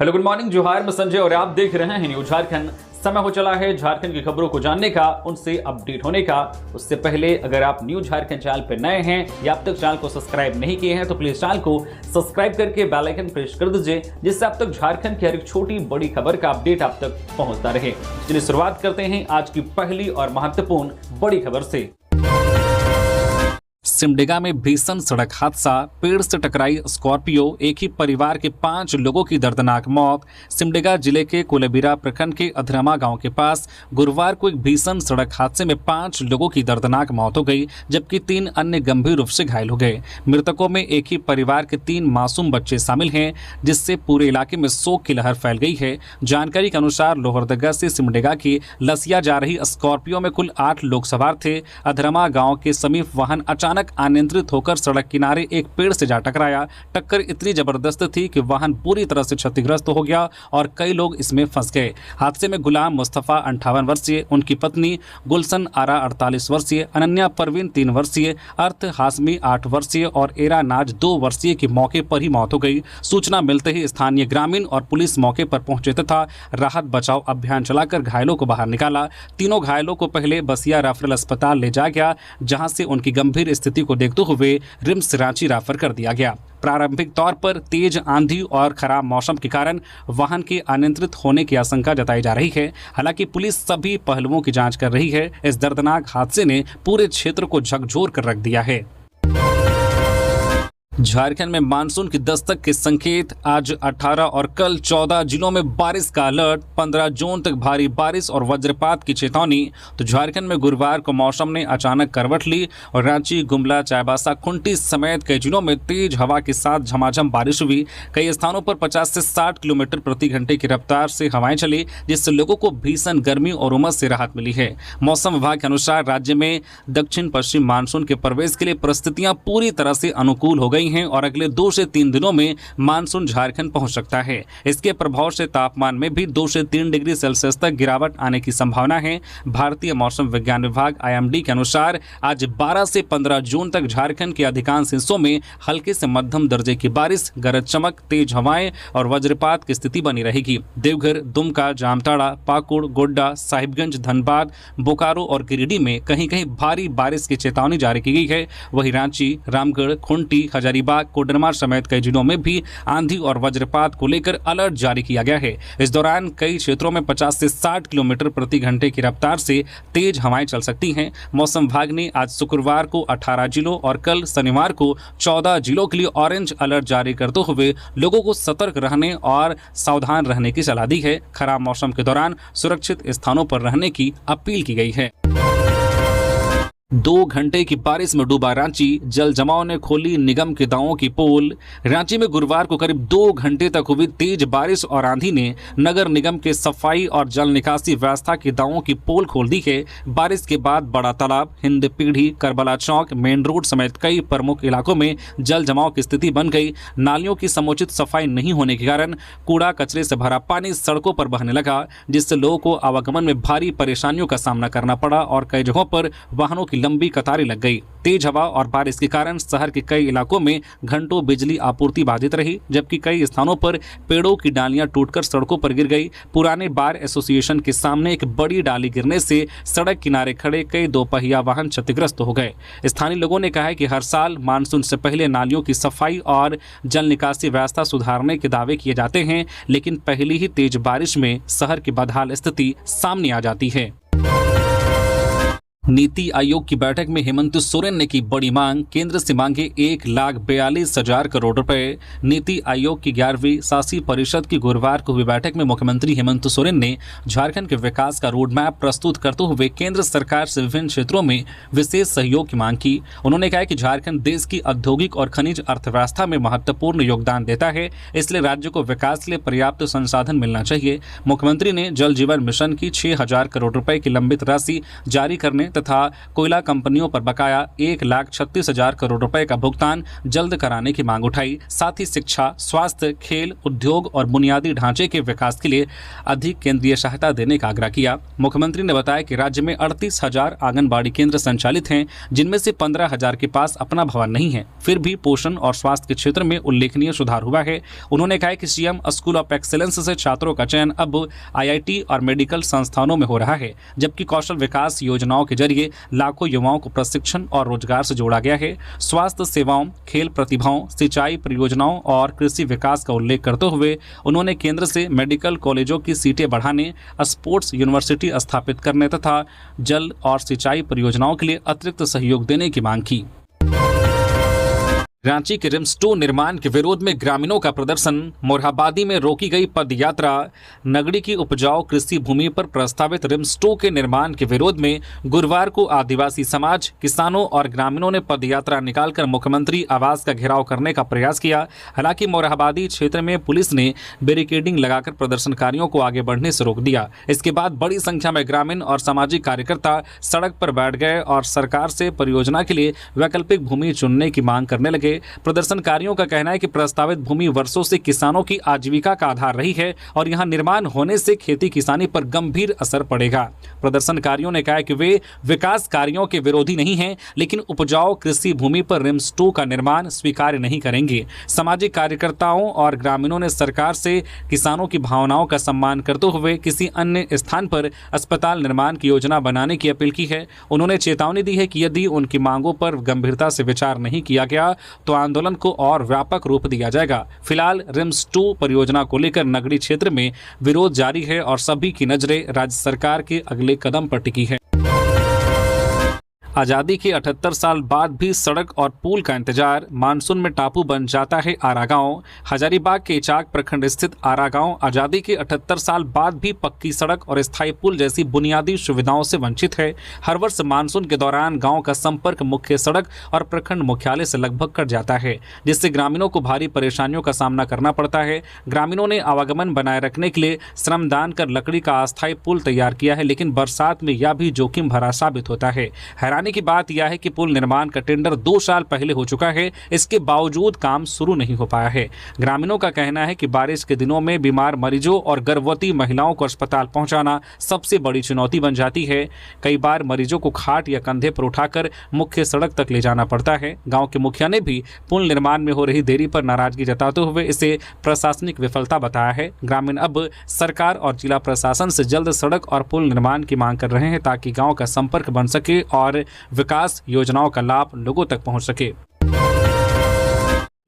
Hello good morning, जोहार, मैं संजय और आप देख रहे हैं न्यूज झारखंड। समय हो चला है झारखंड की खबरों को जानने का, उनसे अपडेट होने का। उससे पहले अगर आप न्यूज झारखंड चैनल पर नए हैं या अब तक चैनल को सब्सक्राइब नहीं किए हैं तो प्लीज चैनल को सब्सक्राइब करके बेल आइकन प्रेस कर दीजिए, जिससे अब तक झारखंड की हर एक छोटी बड़ी खबर का अपडेट आप तक पहुंचता रहे। चलिए शुरुआत करते हैं आज की पहली और महत्वपूर्ण बड़ी खबर से। सिमडेगा में भीषण सड़क हादसा, पेड़ से टकराई स्कॉर्पियो, एक ही परिवार के 5 लोगों की दर्दनाक मौत। सिमडेगा जिले के कोलेबिरा प्रखंड के अधरमा गांव के पास गुरुवार को एक भीषण सड़क हादसे में 5 लोगों की दर्दनाक मौत हो गई, जबकि 3 अन्य गंभीर रूप से घायल हो गए। मृतकों में एक ही परिवार के 3 मासूम बच्चे शामिल हैं, जिससे पूरे इलाके में शोक की लहर फैल गई है। जानकारी के अनुसार लोहरदगा से सिमडेगा की लसिया जा रही स्कॉर्पियो में कुल 8 लोग सवार थे। अधरमा गाँव के समीप वाहन अचानक अनियंत्रित होकर सड़क किनारे एक पेड़ से जा टकराया। टक्कर इतनी जबरदस्त थी कि वाहन पूरी तरह से क्षतिग्रस्त हो गया और कई लोग इसमें फंस गए। हादसे में गुलाम मुस्तफा 58 वर्षीय, उनकी पत्नी गुलशन आरा 48 वर्षीय, अनन्या परवीन 3 वर्षीय, अर्थ हाशमी 8 वर्षीय और एरा नाज 2 वर्षीय की मौके पर ही मौत हो गई। सूचना मिलते ही स्थानीय ग्रामीण और पुलिस मौके पर पहुंचे तथा राहत बचाव अभियान चलाकर घायलों को बाहर निकाला। तीनों घायलों को पहले बसिया रेफरल अस्पताल ले जाया गया, जहां से उनकी गंभीर स्थिति को देखते हुए रिम्स रांची रेफर कर दिया गया। प्रारंभिक तौर पर तेज आंधी और खराब मौसम के कारण वाहन के अनियंत्रित होने की आशंका जताई जा रही है। हालांकि पुलिस सभी पहलुओं की जांच कर रही है। इस दर्दनाक हादसे ने पूरे क्षेत्र को झकझोर कर रख दिया है। झारखंड में मानसून की दस्तक के संकेत, आज 18 और कल 14 जिलों में बारिश का अलर्ट, 15 जून तक भारी बारिश और वज्रपात की चेतावनी। तो झारखंड में गुरुवार को मौसम ने अचानक करवट ली और रांची, गुमला, चाईबासा, खुंटी समेत कई जिलों में तेज हवा के साथ झमाझम बारिश हुई। कई स्थानों पर 50 से 60 किलोमीटर प्रति घंटे की रफ्तार से हवाएं चली, जिससे लोगों को भीषण गर्मी और उमस से राहत मिली है। मौसम विभाग के अनुसार राज्य में दक्षिण पश्चिम मानसून के प्रवेश के लिए परिस्थितियां पूरी तरह से अनुकूल हो गई हैं और अगले 2 से 3 दिनों में मानसून झारखंड पहुंच सकता है। इसके प्रभाव से तापमान में भी 2 से 3 डिग्री सेल्सियस तक गिरावट आने की संभावना है। भारतीय मौसम विज्ञान विभाग IMD के अनुसार आज 12 से 15 जून तक झारखंड के अधिकांश हिस्सों में हल्के से मध्यम दर्जे की बारिश, गरज चमक, तेज हवाएं और वज्रपात की स्थिति बनी रहेगी। देवघर, दुमका, जामताड़ा, पाकुड़, गोड्डा, साहिबगंज, धनबाद, बोकारो और गिरिडीह में कहीं कहीं भारी बारिश की चेतावनी जारी की गई है। वहीं रांची, रामगढ़, खुंटी, हजारीबाग, कोडरमा समेत कई जिलों में भी आंधी और वज्रपात को लेकर अलर्ट जारी किया गया है। इस दौरान कई क्षेत्रों में 50 से 60 किलोमीटर प्रति घंटे की रफ्तार से तेज हवाएं चल सकती हैं। मौसम विभाग ने आज शुक्रवार को 18 जिलों और कल शनिवार को 14 जिलों के लिए ऑरेंज अलर्ट जारी करते हुए लोगों को सतर्क रहने और सावधान रहने की सलाह दी है। खराब मौसम के दौरान सुरक्षित स्थानों पर रहने की अपील की गई है। 2 घंटे की बारिश में डूबा रांची, जल जमाव ने खोली निगम के दावों की पोल। रांची में गुरुवार को करीब 2 घंटे तक हुई तेज बारिश और आंधी ने नगर निगम के सफाई और जल निकासी व्यवस्था के दावों की पोल खोल दी है। बारिश के बाद बड़ा तालाब, हिंद पीढ़ी, करबला चौक, मेन रोड समेत कई प्रमुख इलाकों में जल जमाव की स्थिति बन गई। नालियों की समुचित सफाई नहीं होने के कारण कूड़ा कचरे से भरा पानी सड़कों पर बहने लगा, जिससे लोगों को आवागमन में भारी परेशानियों का सामना करना पड़ा और कई जगहों पर वाहनों की लंबी कतारें लग गई। तेज हवा और बारिश के कारण शहर के कई इलाकों में घंटों बिजली आपूर्ति बाधित रही, जबकि कई स्थानों पर पेड़ों की डालियां टूटकर सड़कों पर गिर गई। पुराने बार एसोसिएशन के सामने एक बड़ी डाली गिरने से सड़क किनारे खड़े कई 2 पहिया वाहन क्षतिग्रस्त हो गए। स्थानीय लोगों ने कहा है कि हर साल मानसून से पहले नालियों की सफाई और जल निकासी व्यवस्था सुधारने के दावे किए जाते हैं, लेकिन पहली ही तेज बारिश में शहर की बदहाल स्थिति सामने आ जाती है। नीति आयोग की बैठक में हेमंत सोरेन ने की बड़ी मांग, केंद्र से मांगे 1,42,000 करोड़ रुपए। नीति आयोग की 11वीं शासी परिषद की गुरुवार को हुई बैठक में मुख्यमंत्री हेमंत सोरेन ने झारखंड के विकास का रोड मैप प्रस्तुत करते हुए केंद्र सरकार से विभिन्न क्षेत्रों में विशेष सहयोग की मांग की। उन्होंने कहा कि झारखंड देश की औद्योगिक और खनिज अर्थव्यवस्था में महत्वपूर्ण योगदान देता है, इसलिए राज्य को विकास के लिए पर्याप्त संसाधन मिलना चाहिए। मुख्यमंत्री ने जल जीवन मिशन की 6,000 करोड़ रुपए की लंबित राशि जारी करने तथा कोयला कंपनियों पर बकाया 1,36,000 करोड़ रुपए का भुगतान जल्द कराने की मांग उठाई। साथ ही शिक्षा, स्वास्थ्य, खेल, उद्योग और बुनियादी ढांचे के विकास के लिए अधिक केंद्रीय सहायता देने का आग्रह किया। मुख्यमंत्री ने बताया कि राज्य में 38,000 आंगनबाड़ी केंद्र संचालित हैं, जिनमें से 15,000 के पास अपना भवन नहीं है। फिर भी पोषण और स्वास्थ्य के क्षेत्र में उल्लेखनीय सुधार हुआ है। उन्होंने कहा कि सीएम स्कूल ऑफ एक्सीलेंस से छात्रों का चयन अब आईआईटी और मेडिकल संस्थानों में हो रहा है, जबकि कौशल विकास योजनाओं के जरिए लाखों युवाओं को प्रशिक्षण और रोजगार से जोड़ा गया है। स्वास्थ्य सेवाओं, खेल प्रतिभाओं, सिंचाई परियोजनाओं और कृषि विकास का उल्लेख करते हुए उन्होंने केंद्र से मेडिकल कॉलेजों की सीटें बढ़ाने, स्पोर्ट्स यूनिवर्सिटी स्थापित करने तथा जल और सिंचाई परियोजनाओं के लिए अतिरिक्त सहयोग देने की मांग की। रांची के रिम्स 2 निर्माण के विरोध में ग्रामीणों का प्रदर्शन। मोरहाबादी में रोकी गई पद यात्रा। नगड़ी की उपजाऊ कृषि भूमि पर प्रस्तावित रिम्स 2 के निर्माण के विरोध में गुरुवार को आदिवासी समाज, किसानों और ग्रामीणों ने पद यात्रा निकालकर मुख्यमंत्री आवास का घेराव करने का प्रयास किया। हालांकि मोरहाबादी क्षेत्र में पुलिस ने बैरिकेडिंग लगाकर प्रदर्शनकारियों को आगे बढ़ने से रोक दिया। इसके बाद बड़ी संख्या में ग्रामीण और सामाजिक कार्यकर्ता सड़क पर बैठ गए और सरकार से परियोजना के लिए वैकल्पिक भूमि चुनने की मांग करने लगे। प्रदर्शनकारियों का कहना है कि प्रस्तावित भूमि वर्षों से किसानों की आजीविका का आधार रही है और यहां निर्माण होने से खेती किसानी पर गंभीर असर पड़ेगा। प्रदर्शनकारियों ने कहा कि वे विकास कार्यों के विरोधी नहीं हैं, लेकिन उपजाऊ कृषि भूमि पर रिम्स 2 का निर्माण स्वीकार नहीं करेंगे। सामाजिक कार्यकर्ताओं और ग्रामीणों ने सरकार से किसानों की भावनाओं का सम्मान करते हुए किसी अन्य स्थान पर अस्पताल निर्माण की योजना बनाने की अपील की है। उन्होंने चेतावनी दी है कि यदि उनकी मांगों पर गंभीरता से विचार नहीं किया गया तो आंदोलन को और व्यापक रूप दिया जाएगा। फिलहाल रिम्स 2 परियोजना को लेकर नगरी क्षेत्र में विरोध जारी है और सभी की नजरें राज्य सरकार के अगले कदम पर टिकी है। आज़ादी के 78 साल बाद भी सड़क और पुल का इंतजार। मानसून में टापू बन जाता है आरा गांव। हजारीबाग के इचाक प्रखंड स्थित आरा गांव आज़ादी के 78 साल बाद भी पक्की सड़क और स्थायी पुल जैसी बुनियादी सुविधाओं से वंचित है। हर वर्ष मानसून के दौरान गांव का संपर्क मुख्य सड़क और प्रखंड मुख्यालय से लगभग कट जाता है, जिससे ग्रामीणों को भारी परेशानियों का सामना करना पड़ता है। ग्रामीणों ने आवागमन बनाए रखने के लिए श्रमदान कर लकड़ी का अस्थायी पुल तैयार किया है, लेकिन बरसात में यह भी जोखिम भरा साबित होता है। हैरानी की बात यह है कि पुल निर्माण का टेंडर 2 साल पहले हो चुका है, इसके बावजूद काम शुरू नहीं हो पाया है। ग्रामीणों का कहना है कि बारिश के दिनों में बीमार मरीजों और गर्भवती महिलाओं को अस्पताल पहुंचाना सबसे बड़ी चुनौती बन जाती है। कई बार मरीजों को खाट या कंधे पर उठाकर मुख्य सड़क तक ले जाना पड़ता है। गांव के मुखिया ने भी पुल निर्माण में हो रही देरी पर नाराजगी जताते हुए इसे प्रशासनिक विफलता बताया है। ग्रामीण अब सरकार और जिला प्रशासन से जल्द सड़क और पुल निर्माण की मांग कर रहे हैं ताकि गांव का संपर्क बन सके और विकास योजनाओं का लाभ लोगों तक पहुंच सके।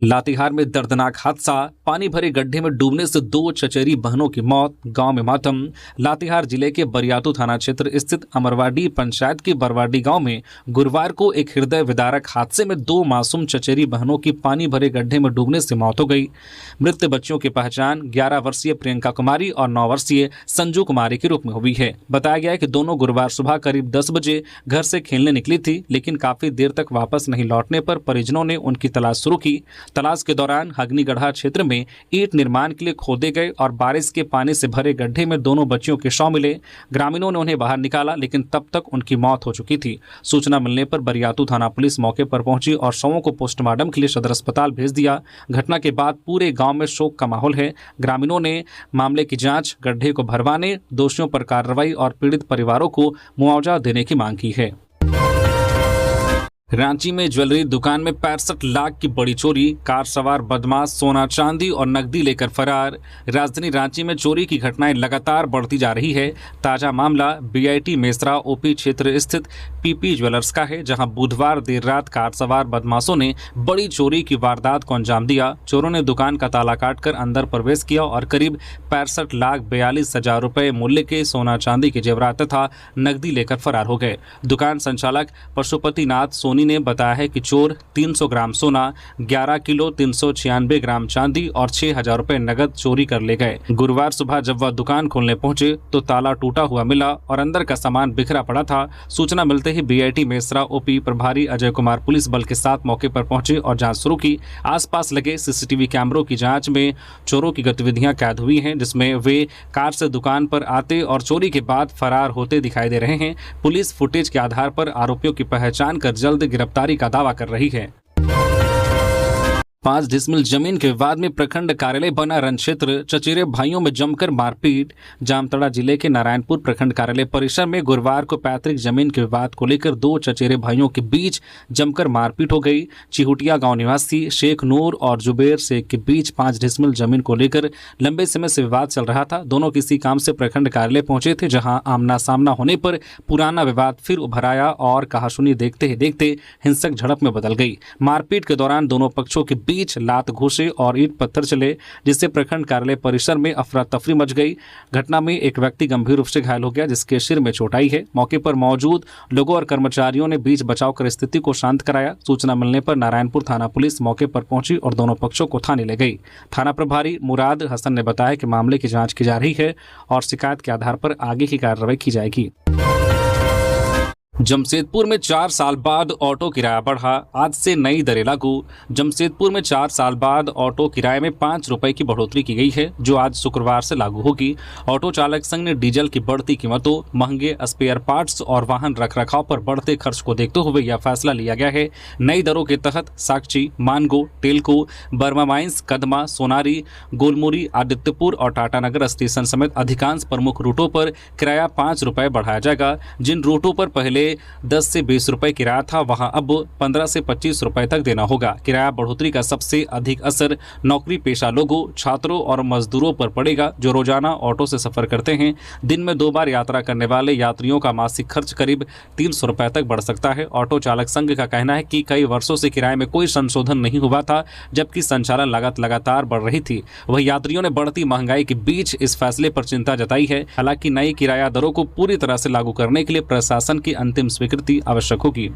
लातेहार में दर्दनाक हादसा। पानी भरे गड्ढे में डूबने से 2 चचेरी बहनों की मौत, गांव में मातम। लातेहार जिले के बरियातू थाना क्षेत्र स्थित अमरवाडी पंचायत के बरवाडी गांव में गुरुवार को एक हृदय विदारक हादसे में 2 मासूम चचेरी बहनों की पानी भरे गड्ढे में डूबने से मौत हो गई। मृत बच्चियों की पहचान 11 वर्षीय प्रियंका कुमारी और 9 वर्षीय संजू कुमारी के रूप में हुई है। बताया गया है कि दोनों गुरुवार सुबह करीब 10 बजे घर से खेलने निकली थी, लेकिन काफी देर तक वापस नहीं लौटने पर परिजनों ने उनकी तलाश शुरू की। तलाश के दौरान हगनीगढ़ा क्षेत्र में ईंट निर्माण के लिए खोदे गए और बारिश के पानी से भरे गड्ढे में दोनों बच्चियों के शव मिले। ग्रामीणों ने उन्हें बाहर निकाला, लेकिन तब तक उनकी मौत हो चुकी थी। सूचना मिलने पर बरियातू थाना पुलिस मौके पर पहुंची और शवों को पोस्टमार्टम के लिए सदर अस्पताल भेज दिया। घटना के बाद पूरे गांव में शोक का माहौल है। ग्रामीणों ने मामले की जांच, गड्ढे को भरवाने, दोषियों पर कार्रवाई और पीड़ित परिवारों को मुआवजा देने की मांग की है। रांची में ज्वेलरी दुकान में 65 लाख की बड़ी चोरी। कार सवार बदमाश सोना चांदी और नकदी लेकर फरार। राजधानी रांची में चोरी की घटनाएं लगातार बढ़ती जा रही है। ताजा मामला बीआईटी मेसरा ओपी क्षेत्र स्थित पीपी ज्वेलर्स का है, जहां बुधवार देर रात कार सवार बदमाशों ने बड़ी चोरी की वारदात को अंजाम दिया। चोरों ने दुकान का ताला काटकर अंदर प्रवेश किया और करीब 65,42,000 रुपए मूल्य के सोना चांदी के जेवरात तथा नकदी लेकर फरार हो गए। दुकान संचालक पशुपति नाथ सोनी सोनी ने बताया है कि चोर 300 ग्राम सोना, 11 किलो 396 ग्राम चांदी और 6,000 रुपए नगद चोरी कर ले गए। गुरुवार सुबह जब वह दुकान खोलने पहुंचे तो ताला टूटा हुआ मिला और अंदर का सामान बिखरा पड़ा था। सूचना मिलते ही बीआईटी मेसरा ओपी प्रभारी अजय कुमार पुलिस बल के साथ मौके पर पहुंचे और जांच शुरू की। आसपास लगे सीसीटीवी कैमरों की जांच में चोरों की गतिविधियां कैद हुई हैं, जिसमें वे कार से दुकान पर आते और चोरी के बाद फरार होते दिखाई दे रहे हैं। पुलिस फुटेज के आधार पर आरोपियों की पहचान कर जल्द गिरफ्तारी का दावा कर रही है। 5 डिसमिल जमीन के विवाद में प्रखंड कार्यालय बना रण क्षेत्र, चचेरे भाइयों में जमकर मारपीट। जामताड़ा जिले के नारायणपुर प्रखंड कार्यालय परिसर में गुरुवार को पैतृक जमीन के विवाद को लेकर 2 चचेरे भाइयों के बीच जमकर मारपीट हो गई। चिहुटिया गांव निवासी शेख नूर और जुबेर शेख के बीच 5 डिसमिल जमीन को लेकर लंबे समय से विवाद चल रहा था। दोनों किसी काम से प्रखंड कार्यालय पहुंचे थे, जहां आमना सामना होने पर पुराना विवाद फिर उभर आया और कहासुनी देखते ही देखते हिंसक झड़प में बदल गई। मारपीट के दौरान दोनों पक्षों के बीच लात घूसे और ईंट पत्थर चले, जिससे प्रखंड कार्यालय परिसर में अफरा तफरी मच गई। घटना में एक व्यक्ति गंभीर रूप से घायल हो गया, जिसके सिर में चोट आई है। मौके पर मौजूद लोगों और कर्मचारियों ने बीच बचाव कर स्थिति को शांत कराया। सूचना मिलने पर नारायणपुर थाना पुलिस मौके पर पहुंची और दोनों पक्षों को थाने ले गई। थाना प्रभारी मुराद हसन ने बताया कि मामले की जांच की जा रही है और शिकायत के आधार पर आगे की कार्रवाई की जाएगी। जमशेदपुर में 4 साल बाद ऑटो किराया बढ़ा, आज से नई दरें लागू। जमशेदपुर में 4 साल बाद ऑटो किराए में 5 रुपए की बढ़ोतरी की गई है, जो आज शुक्रवार से लागू होगी। ऑटो चालक संघ ने डीजल की बढ़ती कीमतों, महंगे स्पेयर पार्ट्स और वाहन रखरखाव पर बढ़ते खर्च को देखते हुए यह फैसला लिया गया है। नई दरों के तहत साक्षी, मानगो, टेलको, बर्मा माइंस, कदमा, सोनारी, गोलमुरी, आदित्यपुर और टाटानगर स्टेशन समेत अधिकांश प्रमुख रूटों पर किराया 5 रुपए बढ़ाया जाएगा। जिन रूटों पर पहले 10 से 20 रुपए किराया था, वहां अब 15 से 25 रुपए तक देना होगा। किराया बढ़ोतरी का सबसे अधिक असर नौकरी पेशा लोगों, छात्रों और मजदूरों पर पड़ेगा, जो रोजाना ऑटो से सफर करते हैं। दिन में 2 बार यात्रा करने वाले यात्रियों का मासिक खर्च करीब 300 रुपए तक बढ़ सकता है। ऑटो चालक संघ का कहना है कि कई वर्षों से किराए में कोई संशोधन नहीं हुआ था, जबकि संचालन लागत लगातार बढ़ रही थी। वही यात्रियों ने बढ़ती महंगाई के बीच इस फैसले पर चिंता जताई है। हालांकि नई किराया दरों को पूरी तरह से लागू करने के लिए प्रशासन की अंतिम स्वीकृति आवश्यक होगी।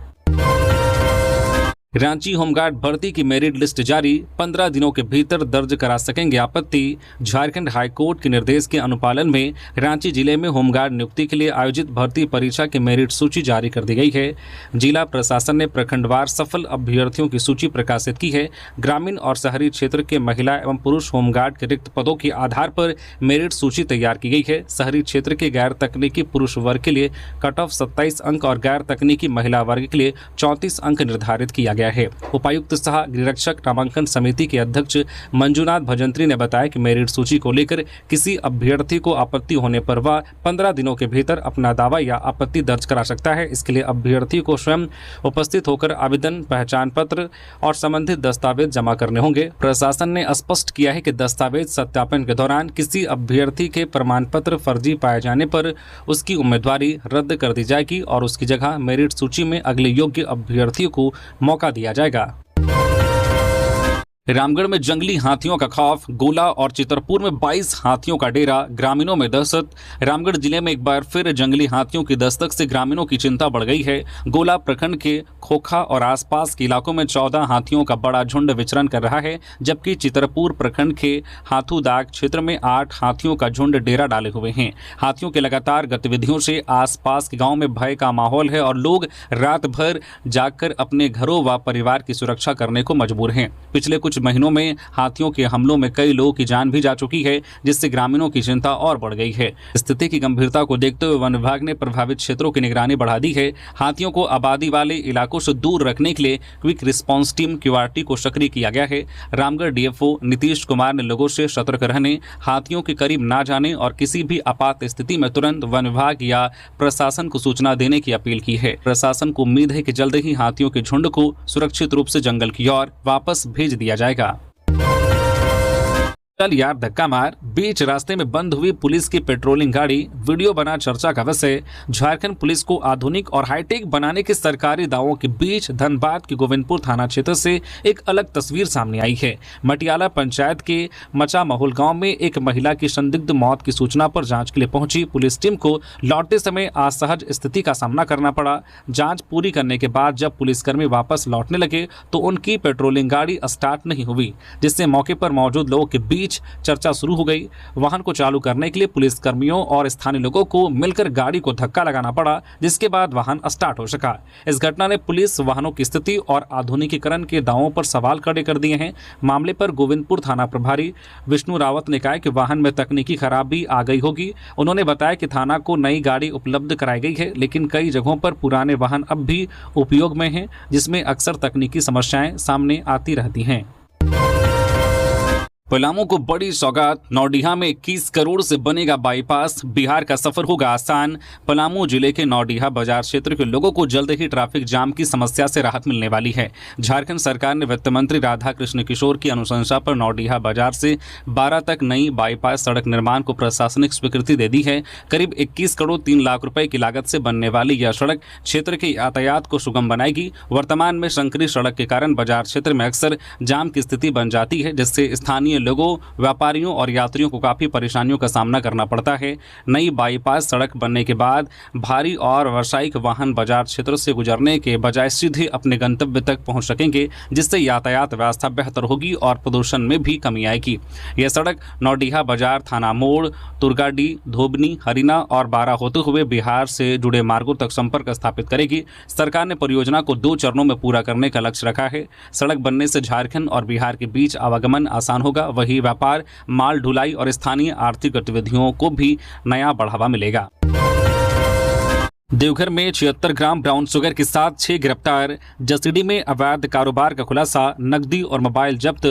रांची होमगार्ड भर्ती की मेरिट लिस्ट जारी, 15 दिनों के भीतर दर्ज करा सकेंगे आपत्ति। झारखंड हाईकोर्ट के निर्देश के अनुपालन में रांची जिले में होमगार्ड नियुक्ति के लिए आयोजित भर्ती परीक्षा की मेरिट सूची जारी कर दी गई है। जिला प्रशासन ने प्रखंडवार सफल अभ्यर्थियों की सूची प्रकाशित की है। ग्रामीण और शहरी क्षेत्र के महिला एवं पुरुष होमगार्ड के रिक्त पदों के आधार पर मेरिट सूची तैयार की गई है। शहरी क्षेत्र के गैर तकनीकी पुरुष वर्ग के लिए कट ऑफ 27 अंक और गैर तकनीकी महिला वर्ग के लिए 34 अंक निर्धारित किया गया है। उपायुक्त सह गृहरक्षक नामांकन समिति के अध्यक्ष मंजूनाथ भजंत्री ने बताया कि मेरिट सूची को लेकर किसी अभ्यर्थी को आपत्ति होने पर वह 15 दिनों के भीतर अपना दावा या आपत्ति दर्ज करा सकता है। इसके लिए अभ्यर्थी को स्वयं उपस्थित होकर आवेदन, पहचान पत्र और संबंधित दस्तावेज जमा करने होंगे। प्रशासन ने स्पष्ट किया है कि दस्तावेज सत्यापन के दौरान किसी अभ्यर्थी के प्रमाण पत्र फर्जी पाए जाने पर उसकी उम्मीदवारी रद्द कर दी जाएगी और उसकी जगह मेरिट सूची में अगले योग्य अभ्यर्थियों को मौका दिया जाएगा। रामगढ़ में जंगली हाथियों का खौफ, गोला और चितरपुर में 22 हाथियों का डेरा, ग्रामीणों में दहशत। रामगढ़ जिले में एक बार फिर जंगली हाथियों की दस्तक से ग्रामीणों की चिंता बढ़ गई है। गोला प्रखंड के खोखा और आसपास के इलाकों में 14 हाथियों का बड़ा झुंड विचरण कर रहा है, जबकि चितरपुर प्रखंड के हाथूदाग क्षेत्र में 8 हाथियों का झुंड डेरा डाले हुए हैं। हाथियों की लगातार गतिविधियों से आसपास के गाँव में भय का माहौल है और लोग रात भर जागकर अपने घरों व परिवार की सुरक्षा करने को मजबूर हैं। पिछले कुछ महीनों में हाथियों के हमलों में कई लोगों की जान भी जा चुकी है, जिससे ग्रामीणों की चिंता और बढ़ गई है। स्थिति की गंभीरता को देखते हुए वन विभाग ने प्रभावित क्षेत्रों की निगरानी बढ़ा दी है। हाथियों को आबादी वाले इलाकों से दूर रखने के लिए क्विक रिस्पांस टीम QRT को सक्रिय किया गया है। रामगढ़ DFO नीतीश कुमार ने लोगों से सतर्क रहने, हाथियों के करीब ना जाने और किसी भी आपात स्थिति में तुरंत वन विभाग या प्रशासन को सूचना देने की अपील की है। प्रशासन को उम्मीद है कि जल्द ही हाथियों के झुंड को सुरक्षित रूप से जंगल की ओर वापस भेज दिया जाएगा। चल यार धक्का मार। बीच रास्ते में बंद हुई पुलिस की पेट्रोलिंग गाड़ी, वीडियो बना चर्चा का विषय। झारखंड पुलिस को आधुनिक और हाईटेक बनाने के सरकारी दावों के बीच धनबाद के गोविंदपुर थाना क्षेत्र से एक अलग तस्वीर सामने आई है। मटियाला पंचायत के मचा माहौल गांव में एक महिला की संदिग्ध मौत की सूचना पर जांच के लिए पहुंची पुलिस टीम को लौटते समय असहज स्थिति का सामना करना पड़ा। जांच पूरी करने के बाद जब पुलिसकर्मी वापस लौटने लगे तो उनकी पेट्रोलिंग गाड़ी स्टार्ट नहीं हुई, जिससे मौके पर मौजूद लोगों के बीच चर्चा शुरू हो गई। वाहन को चालू करने के लिए पुलिसकर्मियों और स्थानीय लोगों को मिलकर गाड़ी को धक्का लगाना पड़ा, जिसके बाद वाहन स्टार्ट हो सका। इस घटना ने पुलिस वाहनों की स्थिति और आधुनिकीकरण के दावों पर सवाल खड़े कर दिए हैं। मामले पर गोविंदपुर थाना प्रभारी विष्णु रावत ने कहा कि वाहन में तकनीकी खराबी आ गई होगी। उन्होंने बताया कि थाना को नई गाड़ी उपलब्ध कराई गई है, लेकिन कई जगहों पर पुराने वाहन अब भी उपयोग में हैं, जिसमें अक्सर तकनीकी समस्याएं सामने आती रहती हैं। पलामू को बड़ी सौगात, नौडीहा में 21 करोड़ से बनेगा बाईपास, बिहार का सफर होगा आसान। पलामू जिले के नौडीहा बाजार क्षेत्र के लोगों को जल्द ही ट्रैफिक जाम की समस्या से राहत मिलने वाली है। झारखंड सरकार ने वित्त मंत्री राधा कृष्ण किशोर की अनुशंसा पर नौडीहा बाजार से 12 तक नई बाईपास सड़क निर्माण को प्रशासनिक स्वीकृति दे दी है। करीब 21 करोड़ 3 लाख रुपए की लागत से बनने वाली यह सड़क क्षेत्र के यातायात को सुगम बनाएगी। वर्तमान में संकरी सड़क के कारण बाजार क्षेत्र में अक्सर जाम की स्थिति बन जाती है, जिससे स्थानीय लोगों, व्यापारियों और यात्रियों को काफी परेशानियों का सामना करना पड़ता है। नई बाईपास सड़क बनने के बाद भारी और व्यावसायिक वाहन बाजार क्षेत्र से गुजरने के बजाय सीधे अपने गंतव्य तक पहुंच सकेंगे, जिससे यातायात व्यवस्था बेहतर होगी और प्रदूषण में भी कमी आएगी। यह सड़क नौडीहा बाजार, थाना मोड़, तुर्गाडी, धोबनी, हरिना और बारा होते हुए बिहार से जुड़े मार्गों तक संपर्क स्थापित करेगी। सरकार ने परियोजना को 2 चरणों में पूरा करने का लक्ष्य रखा है। सड़क बनने से झारखंड और बिहार के बीच आवागमन आसान होगा, वही व्यापार, माल ढुलाई और स्थानीय आर्थिक गतिविधियों को भी नया बढ़ावा मिलेगा। देवघर में 76 ग्राम ब्राउन शुगर के साथ 6 गिरफ्तार। जसीडी में अवैध कारोबार का खुलासा, नकदी और मोबाइल जब्त।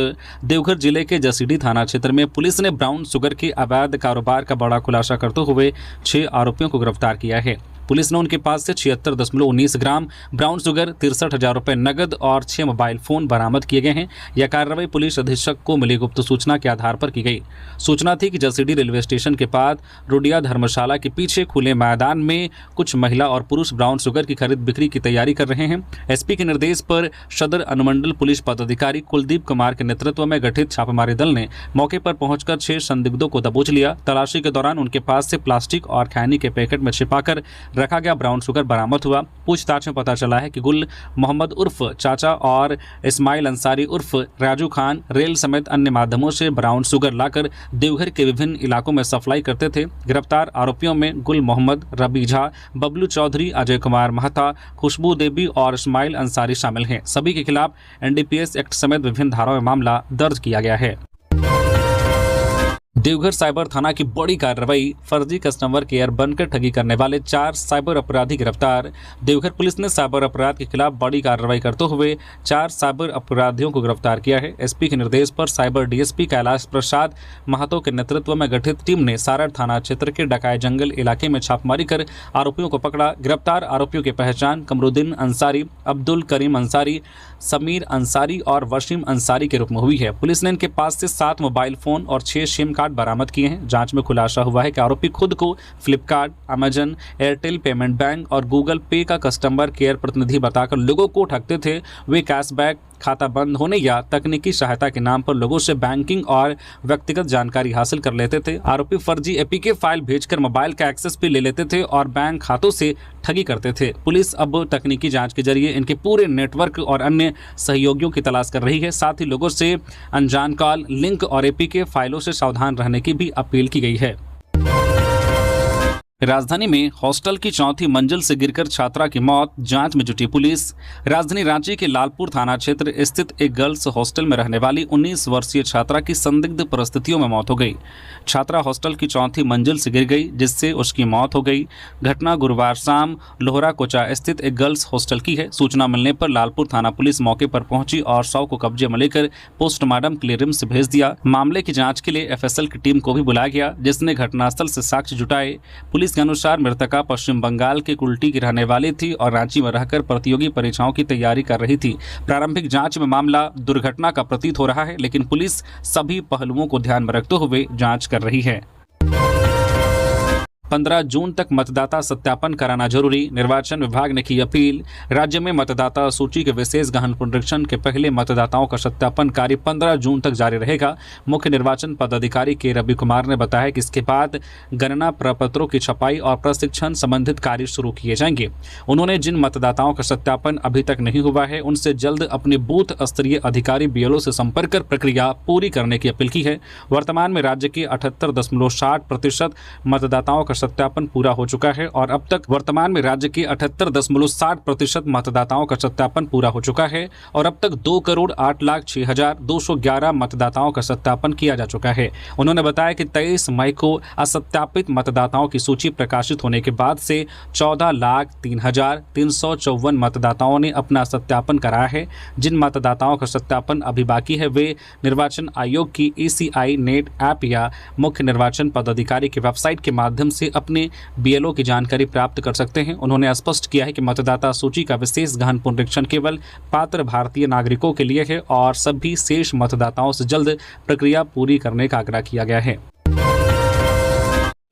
देवघर जिले के जसीडी थाना क्षेत्र में पुलिस ने ब्राउन शुगर के अवैध कारोबार का बड़ा खुलासा करते हुए 6 आरोपियों को गिरफ्तार किया है। पुलिस ने उनके पास से 76.19 ग्राम ब्राउन शुगर, 63,000 रुपए नगद और 6 मोबाइल फोन बरामद किए गए हैं। यह कार्रवाई पुलिस अधीक्षक को मिली गुप्त सूचना के आधार पर की गई। सूचना थी कि जसीडी रेलवे स्टेशन के पास रुडिया धर्मशाला के पीछे खुले मैदान में कुछ महिला और पुरुष ब्राउन शुगर की खरीद बिक्री की तैयारी कर रहे हैं। एसपी के निर्देश पर सदर अनुमंडल पुलिस पदाधिकारी कुलदीप कुमार के नेतृत्व में गठित छापेमारी दल ने मौके पर पहुंचकर 6 संदिग्धों को दबोच लिया। तलाशी के दौरान उनके पास से प्लास्टिक और खैनी के पैकेट में छिपाकर रखा गया ब्राउन शुगर बरामद हुआ। पूछताछ में पता चला है कि गुल मोहम्मद उर्फ चाचा और इस्माइल अंसारी उर्फ राजू खान रेल समेत अन्य माध्यमों से ब्राउन शुगर लाकर देवघर के विभिन्न इलाकों में सप्लाई करते थे। गिरफ्तार आरोपियों में गुल मोहम्मद, रबी झा, बबलू चौधरी, अजय कुमार महता, खुशबू देवी और इस्माइल अंसारी शामिल हैं। सभी के खिलाफ एनडीपीएस एक्ट समेत विभिन्न धाराओं में मामला दर्ज किया गया है। देवघर साइबर थाना की बड़ी कार्रवाई, फर्जी कस्टमर केयर बनकर ठगी करने वाले 4 साइबर अपराधी गिरफ्तार। देवघर पुलिस ने साइबर अपराध के खिलाफ बड़ी कार्रवाई करते हुए 4 साइबर अपराधियों को गिरफ्तार किया है। एसपी के निर्देश पर साइबर डीएसपी कैलाश प्रसाद महतो के नेतृत्व में गठित टीम ने सारण थाना क्षेत्र के डकाय जंगल इलाके में छापेमारी कर आरोपियों को पकड़ा। गिरफ्तार आरोपियों की पहचान कमरुद्दीन अंसारी, अब्दुल करीम अंसारी, समीर अंसारी और वसीम अंसारी के रूप में हुई है। पुलिस ने इनके पास से 7 मोबाइल फोन और 6 सिम कार्ड बरामद किए हैं। जांच में खुलासा हुआ है कि आरोपी खुद को Flipkart, Amazon, Airtel payment bank और गूगल पे का कस्टमर केयर प्रतिनिधि बताकर लोगों को ठगते थे। वे कैशबैक, खाता बंद होने या तकनीकी सहायता के नाम पर लोगों से बैंकिंग और व्यक्तिगत जानकारी हासिल कर लेते थे। आरोपी फर्जी एपीके फाइल भेजकर मोबाइल का एक्सेस भी ले लेते थे और बैंक खातों से ठगी करते थे। पुलिस अब तकनीकी जांच के जरिए इनके पूरे नेटवर्क और अन्य सहयोगियों की तलाश कर रही है। साथ ही लोगों से अनजान कॉल, लिंक और एपीके फाइलों से सावधान रहने की भी अपील की गई है। राजधानी में हॉस्टल की 4थी मंजिल से गिरकर छात्रा की मौत, जांच में जुटी पुलिस। राजधानी रांची के लालपुर थाना क्षेत्र स्थित एक गर्ल्स हॉस्टल में रहने वाली 19 वर्षीय छात्रा की संदिग्ध परिस्थितियों में मौत हो गई। छात्रा हॉस्टल की 4थी मंजिल से गिर गई, जिससे उसकी मौत हो गई। घटना गुरुवार शाम लोहरा कोचा स्थित एक गर्ल्स हॉस्टल की है। सूचना मिलने पर लालपुर थाना पुलिस मौके पर पहुंची और शव को कब्जे में लेकर पोस्टमार्टम के लिए रिम्स भेज दिया। मामले की जाँच के लिए एफएसएल की टीम को भी बुलाया गया, जिसने घटनास्थल से साक्ष्य जुटाए। पुलिस जिसके अनुसार मृतका पश्चिम बंगाल के कुल्टी की रहने वाली थी और रांची में रहकर प्रतियोगी परीक्षाओं की तैयारी कर रही थी। प्रारंभिक जांच में मामला दुर्घटना का प्रतीत हो रहा है, लेकिन पुलिस सभी पहलुओं को ध्यान में रखते हुए जांच कर रही है। 15 जून तक मतदाता सत्यापन कराना जरूरी, निर्वाचन विभाग ने की अपील। राज्य में मतदाता सूची के विशेष गहन पुनरीक्षण के पहले मतदाताओं का सत्यापन कार्य 15 जून तक जारी रहेगा। मुख्य निर्वाचन पदाधिकारी के रवि कुमार ने बताया कि इसके बाद गणना प्रपत्रों की छपाई और प्रशिक्षण संबंधित कार्य शुरू किए जाएंगे। उन्होंने जिन मतदाताओं का सत्यापन अभी तक नहीं हुआ है उनसे जल्द अपने बूथ स्तरीय अधिकारी BLO से संपर्क कर प्रक्रिया पूरी करने की अपील की है। वर्तमान में राज्य के 78.60% मतदाताओं का सत्यापन पूरा हो चुका है और अब तक वर्तमान में राज्य के 78.60% मतदाताओं का सत्यापन पूरा हो चुका है और अब तक 2,08,06,211 मतदाताओं का सत्यापन किया जा चुका है। उन्होंने बताया कि 23 मई को असत्यापित मतदाताओं की सूची प्रकाशित होने के बाद से 14,03,354 मतदाताओं ने अपना सत्यापन कराया है। जिन मतदाताओं का सत्यापन अभी बाकी है वे निर्वाचन आयोग की ECI नेट ऐप या मुख्य निर्वाचन पदाधिकारी की वेबसाइट के माध्यम से अपने BLO की जानकारी प्राप्त कर सकते हैं। उन्होंने स्पष्ट किया है कि मतदाता सूची का विशेष गहन पुनरीक्षण केवल पात्र भारतीय नागरिकों के लिए है और सभी शेष मतदाताओं से जल्द प्रक्रिया पूरी करने का आग्रह किया गया है।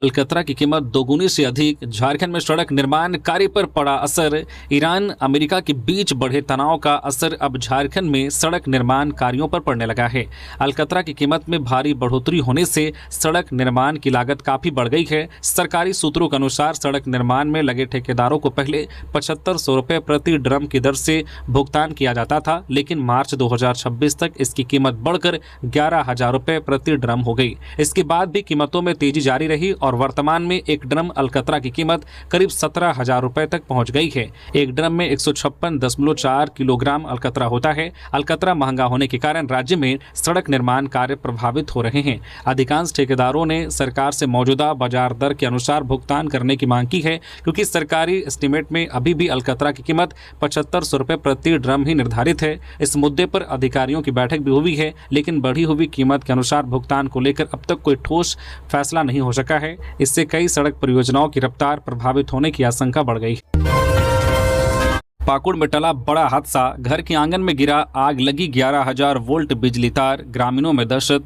अलकतरा की कीमत दोगुनी से अधिक, झारखंड में सड़क निर्माण कार्य पर पड़ा असर। ईरान अमेरिका के बीच बढ़े तनाव का असर अब झारखंड में सड़क निर्माण कार्यों पर पड़ने लगा है। अलकतरा की कीमत में भारी बढ़ोतरी होने से सड़क निर्माण की लागत काफी बढ़ गई है। सरकारी सूत्रों के अनुसार सड़क निर्माण में लगे ठेकेदारों को पहले 7500 रुपये प्रति ड्रम की दर से भुगतान किया जाता था, लेकिन मार्च 2026 तक इसकी कीमत बढ़कर 11,000 रुपये प्रति ड्रम हो गई। इसके बाद भी कीमतों में तेजी जारी रही और वर्तमान में एक ड्रम अलकतरा की कीमत करीब 17,000 रुपए तक पहुंच गई है। एक ड्रम में 156.4 किलोग्राम अलकतरा होता है। अलकतरा महंगा होने के कारण राज्य में सड़क निर्माण कार्य प्रभावित हो रहे हैं। अधिकांश ठेकेदारों ने सरकार से मौजूदा बाजार दर के अनुसार भुगतान करने की मांग की है, क्योंकि सरकारी एस्टीमेट में अभी भी अलकतरा की कीमत 7500 रुपये प्रति ड्रम ही निर्धारित है। इस मुद्दे पर अधिकारियों की बैठक भी हुई है, लेकिन बढ़ी हुई कीमत के अनुसार भुगतान को लेकर अब तक कोई ठोस फैसला नहीं हो सका है। इससे कई सड़क परियोजनाओं की रफ्तार प्रभावित होने की आशंका बढ़ गई। पाकुड़ में टला बड़ा हादसा, घर के आंगन में गिरा आग लगी 11,000 वोल्ट बिजली तार, ग्रामीणों में दहशत।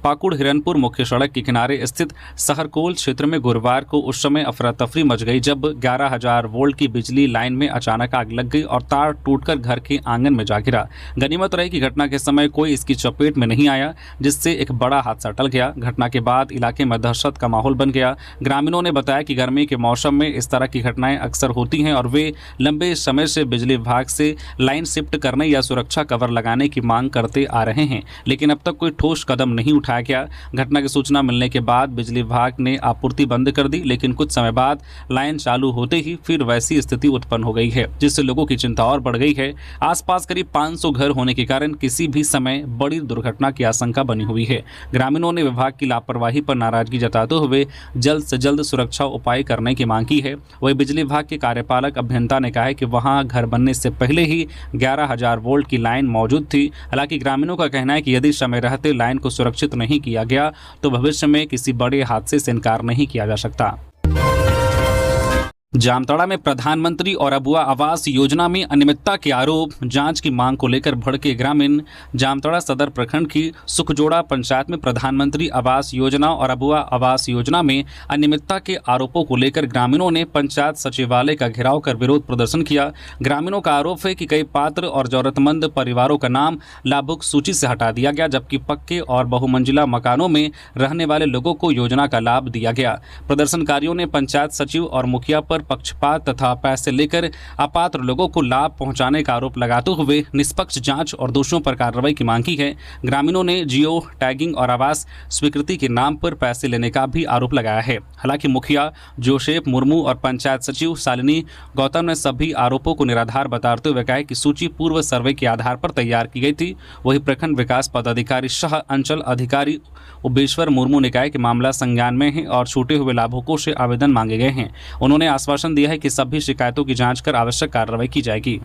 पाकुड़ हिरनपुर मुख्य सड़क के किनारे स्थित सहरकोल क्षेत्र में गुरुवार को उस समय अफरा तफरी मच गई जब 11,000 वोल्ट की बिजली लाइन में अचानक आग लग गई और तार टूटकर घर के आंगन में जा गिरा। गनीमत रही कि घटना के समय कोई इसकी चपेट में नहीं आया, जिससे एक बड़ा हादसा टल गया। घटना के बाद इलाके में दहशत का माहौल बन गया। ग्रामीणों ने बताया कि गर्मी के मौसम में इस तरह की घटनाएं अक्सर होती हैं और वे लंबे समय से बिजली विभाग से लाइन शिफ्ट करने या सुरक्षा कवर लगाने की मांग करते आ रहे हैं, लेकिन अब तक कोई ठोस कदम नहीं उठाया गया। घटना की सूचना मिलने के बाद बिजली विभाग ने आपूर्ति बंद कर दी, लेकिन कुछ समय बाद लाइन चालू होते ही फिर वैसी स्थिति उत्पन्न हो गई है, जिससे लोगों की चिंता और बढ़ गई है। आसपास करीब 500 घर होने के कारण किसी भी समय बड़ी दुर्घटना की आशंका बनी हुई है। ग्रामीणों ने विभाग की लापरवाही पर नाराजगी जताते हुए जल्द से जल्द सुरक्षा उपाय करने की मांग की है। वही बिजली विभाग के कार्यपालक अभियंता ने कहा है कि वहां घर बनने से पहले ही 11,000 वोल्ट की लाइन मौजूद थी। हालांकि ग्रामीणों का कहना है कि यदि समय रहते लाइन को सुरक्षित नहीं किया गया तो भविष्य में किसी बड़े हादसे से इनकार नहीं किया जा सकता। जामताड़ा में प्रधानमंत्री और अबुआ आवास योजना में अनियमितता के आरोप, जांच की मांग को लेकर भड़के ग्रामीण। जामताड़ा सदर प्रखंड की सुखजोड़ा पंचायत में प्रधानमंत्री आवास योजना और अबुआ आवास योजना में अनियमितता के आरोपों को लेकर ग्रामीणों ने पंचायत सचिवालय का घेराव कर विरोध प्रदर्शन किया। ग्रामीणों का आरोप है कि कई पात्र और जरूरतमंद परिवारों का नाम लाभुक सूची से हटा दिया गया, जबकि पक्के और बहुमंजिला मकानों में रहने वाले लोगों को योजना का लाभ दिया गया। प्रदर्शनकारियों ने पंचायत सचिव और मुखिया पर पक्षपात तथा पैसे लेकर अपात्र लोगों को लाभ पहुंचाने का आरोप लगाते हुए निष्पक्ष जांच और दोषियों पर कार्रवाई की मांग की है। ग्रामीणों ने जियो टैगिंग और आवास स्वीकृति के नाम पर पैसे लेने का भी आरोप लगाया है। हालांकि मुखिया जोसेफ मुर्मू और पंचायत सचिव शालिनी गौतम ने सभी आरोपों को निराधार बताते हुए कहा कि सूची पूर्व सर्वे के आधार पर तैयार की गई थी। वही प्रखंड विकास पदाधिकारी सह अंचल अधिकारी उबेश्वर मुर्मू ने कहा कि मामला संज्ञान में है और छूटे हुए लाभुकों से आवेदन मांगे गए हैं। उन्होंने आश्वासन दिया है कि सभी शिकायतों की जांच कर आवश्यक कार्रवाई की जाएगी।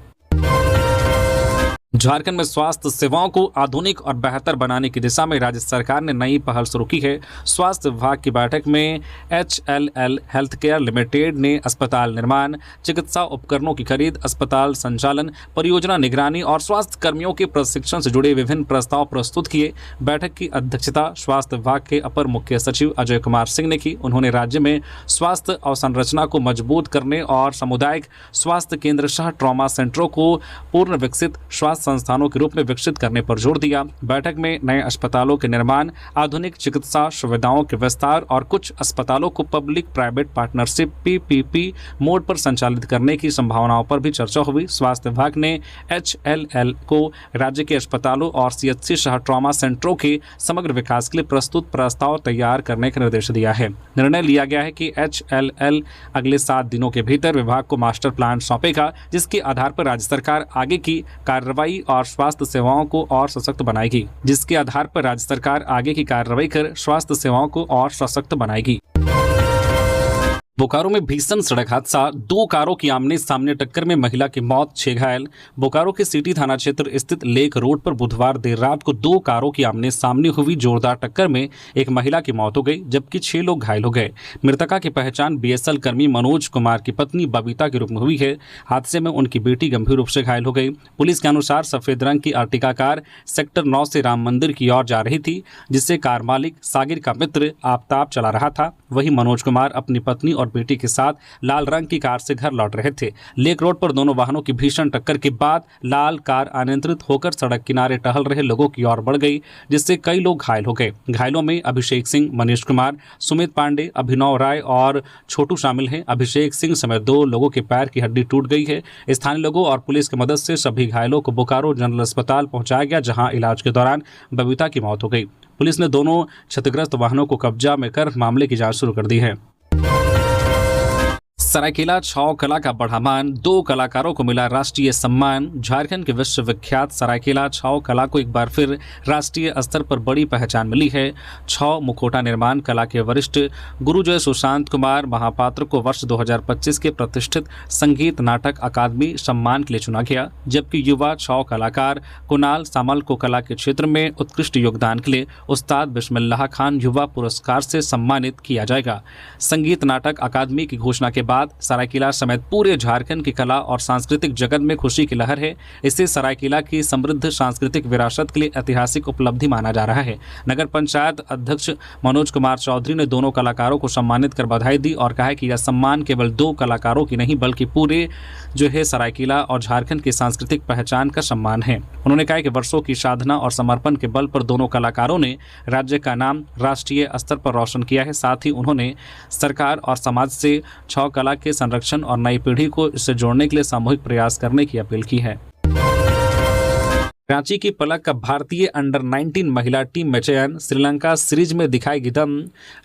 झारखंड में स्वास्थ्य सेवाओं को आधुनिक और बेहतर बनाने की दिशा में राज्य सरकार ने नई पहल शुरू की है। स्वास्थ्य विभाग की बैठक में HLL हेल्थ केयर लिमिटेड ने अस्पताल निर्माण, चिकित्सा उपकरणों की खरीद, अस्पताल संचालन, परियोजना निगरानी और स्वास्थ्य कर्मियों के प्रशिक्षण से जुड़े विभिन्न प्रस्ताव प्रस्तुत किए। बैठक की अध्यक्षता स्वास्थ्य विभाग के अपर मुख्य सचिव अजय कुमार सिंह ने की। उन्होंने राज्य में स्वास्थ्य अवसंरचना को मजबूत करने और सामुदायिक स्वास्थ्य केंद्र सह ट्रॉमा सेंटरों को पूर्ण विकसित स्वास्थ्य संस्थानों के रूप में विकसित करने पर जोर दिया। बैठक में नए अस्पतालों के निर्माण, आधुनिक चिकित्सा सुविधाओं के विस्तार और कुछ अस्पतालों को public private partnership PPP mode पर संचालित करने की संभावनाओं पर भी चर्चा हुई। स्वास्थ्य विभाग ने HLL को राज्य के अस्पतालों और CHC सह ट्रॉमा सेंटरों के समग्र विकास के लिए प्रस्तुत प्रस्ताव तैयार करने का निर्देश दिया है। निर्णय लिया गया है कि HLL अगले 7 दिनों के भीतर विभाग को मास्टर प्लान सौंपेगा, जिसके आधार पर राज्य सरकार आगे की कार्रवाई और स्वास्थ्य सेवाओं को और सशक्त बनाएगी। बोकारो में भीषण सड़क हादसा, 2 कारों की आमने सामने टक्कर में महिला की मौत, 6 घायल। बोकारो के सिटी थाना क्षेत्र स्थित लेक रोड पर बुधवार देर रात को 2 कारों की आमने सामने हुई जोरदार टक्कर में एक महिला की मौत हो गई, जबकि 6 लोग घायल हो गए। मृतका की पहचान BSL कर्मी मनोज कुमार की पत्नी बबीता के रूप में हुई है। हादसे में उनकी बेटी गंभीर रूप से घायल हो गई। पुलिस के अनुसार सफेद रंग की अर्टिका कार सेक्टर 9 से राम मंदिर की ओर जा रही थी, जिससे कार मालिक सागिर का मित्र आफ्ताब चला रहा था। वहीं मनोज कुमार अपनी पत्नी और बेटी के साथ लाल रंग की कार से घर लौट रहे थे। लेक रोड पर दोनों वाहनों की भीषण टक्कर के बाद लाल कार अनियंत्रित होकर सड़क किनारे टहल रहे लोगों की ओर बढ़ गई, जिससे कई लोग घायल हो गए। घायलों में अभिषेक सिंह, मनीष कुमार, सुमित पांडे, अभिनव राय और छोटू शामिल हैं। अभिषेक सिंह समेत 2 लोगों के पैर की हड्डी टूट गई है। स्थानीय लोगों और पुलिस की मदद से सभी घायलों को बोकारो जनरल अस्पताल पहुंचाया गया, जहां इलाज के दौरान बबीता की मौत हो गई। पुलिस ने दोनों क्षतिग्रस्त वाहनों को कब्जा में कर मामले की जांच शुरू कर दी है। सरायकेला छाव कला का बढ़ा मान, 2 कलाकारों को मिला राष्ट्रीय सम्मान। झारखंड के विश्वविख्यात सरायकेला छाव कला को एक बार फिर राष्ट्रीय स्तर पर बड़ी पहचान मिली है। छाव मुखौटा निर्माण कला के वरिष्ठ गुरुजय सुशांत कुमार महापात्र को वर्ष 2025 के प्रतिष्ठित संगीत नाटक अकादमी सम्मान के लिए चुना गया, जबकि युवा छाव कलाकार कुणाल सामल को कला के क्षेत्र में उत्कृष्ट योगदान के लिए उस्ताद बिस्मिल्लाह खान युवा पुरस्कार से सम्मानित किया जाएगा। संगीत नाटक अकादमी की घोषणा के बाद सरायकेला समेत पूरे झारखंड की कला और सांस्कृतिक जगत में खुशी की लहर है। इसे सरायकेला की समृद्ध सांस्कृतिक विरासत के लिए ऐतिहासिक उपलब्धि माना जा रहा है। नगर पंचायत अध्यक्ष मनोज कुमार चौधरी ने दोनों कलाकारों को सम्मानित कर बधाई दी और कहा कि यह सम्मान केवल 2 कलाकारों की नहीं बल्कि पूरे सरायकेला और झारखंड की सांस्कृतिक पहचान का सम्मान है। उन्होंने कहा कि वर्षों की साधना और समर्पण के बल पर दोनों कलाकारों ने राज्य का नाम राष्ट्रीय स्तर पर रोशन किया है। साथ ही उन्होंने सरकार और समाज से छाव कला के संरक्षण और नई पीढ़ी को इससे जोड़ने के लिए सामूहिक प्रयास करने की अपील की है। रांची की पलक का भारतीय अंडर 19 महिला टीम में चयन, श्रीलंका सीरीज में दिखाएगी दम।